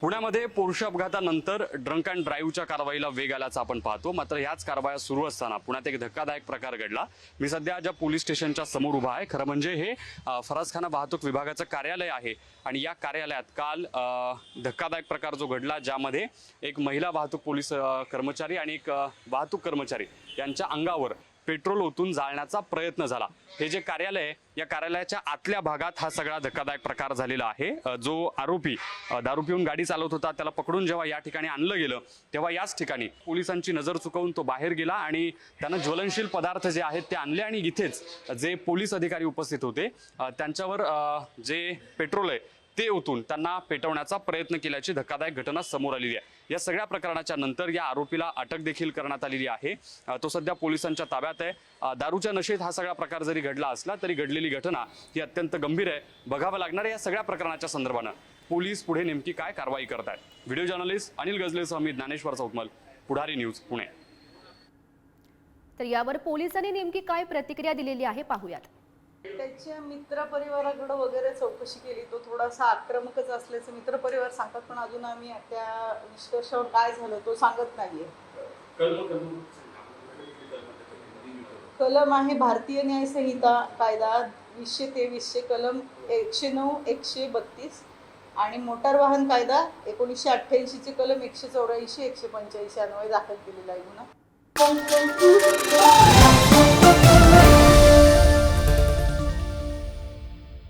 पुण्यामध्ये पोर्शे अपघातानंतर drunk and ड्राईव्हच्या कारवाईला वेग आल्याचा आपण पाहतो। मात्र याच कारवाया सुरू असताना पुण्यात एक धक्कादायक प्रकार घडला। मी सध्या ज्या पोलीस स्टेशनच्या समोर उभा आहे। खरं म्हणजे हे फरसखाना वाहतूक विभागाचं कार्यालय आहे आणि या कार्यालयात काल धक्कादायक प्रकार जो घडला, ज्यामध्ये एक महिला वाहतूक पोलीस कर्मचारी आणि एक वाहतूक कर्मचारी यांच्या अंगावर पेट्रोल ओतून जाळण्याचा प्रयत्न झाला। हे जे कार्यालय आहे, या कार्यालयाच्या आतल्या भागात हा सगळा धक्कादायक प्रकार झालेला आहे। जो आरोपी दारू पिऊन गाडी चालवत होता, त्याला पकडून जेव्हा या ठिकाणी आणलं गेलं, तेव्हा याच ठिकाणी पोलिसांची नजर चुकवून तो बाहेर गेला आणि त्यानं ज्वलनशील पदार्थ जे आहेत ते आणले आणि इथेच जे पोलीस अधिकारी उपस्थित होते त्यांच्यावर जे पेट्रोल आहे ते ओतून त्यांना पेटवण्याचा प्रयत्न केल्याची धक्कादायक घटना समोर आलेली आहे। या सगळ्या प्रकरणाच्या नंतर या आरोपीला अटक देखील करण्यात आलेली आहे। तो सध्या पोलिसांच्या ताब्यात आहे। दारूच्या नशेत हा सगळा प्रकार जरी घडला असला तरी घडलेली घटना ही अत्यंत गंभीर आहे। बघावं लागणार या सगळ्या प्रकरणाच्या संदर्भानं पोलीस पुढे नेमकी काय कारवाई करत आहेत। व्हिडिओ जर्नलिस्ट अनिल गजलेसह मी ज्ञानेश्वर चौतमल, पुढारी न्यूज, पुणे। तर यावर पोलिसांनी नेमकी काय प्रतिक्रिया दिलेली आहे पाहूयात। त्याच्या मित्र परिवाराकडे वगैरे चौकशी केली। तो थोडासा आक्रमकच असल्याचं मित्र परिवार सांगतात, पण अजून आम्ही त्या निष्कर्षावर काय झालं तो सांगत नाहीये। कलम आहे भारतीय न्याय संहिता कायदा 2023 कलम 109, 132 आणि मोटार वाहन कायदा 1988 चे कलम 184, 185 अन्वये दाखल केलेला आहे गुन्हा।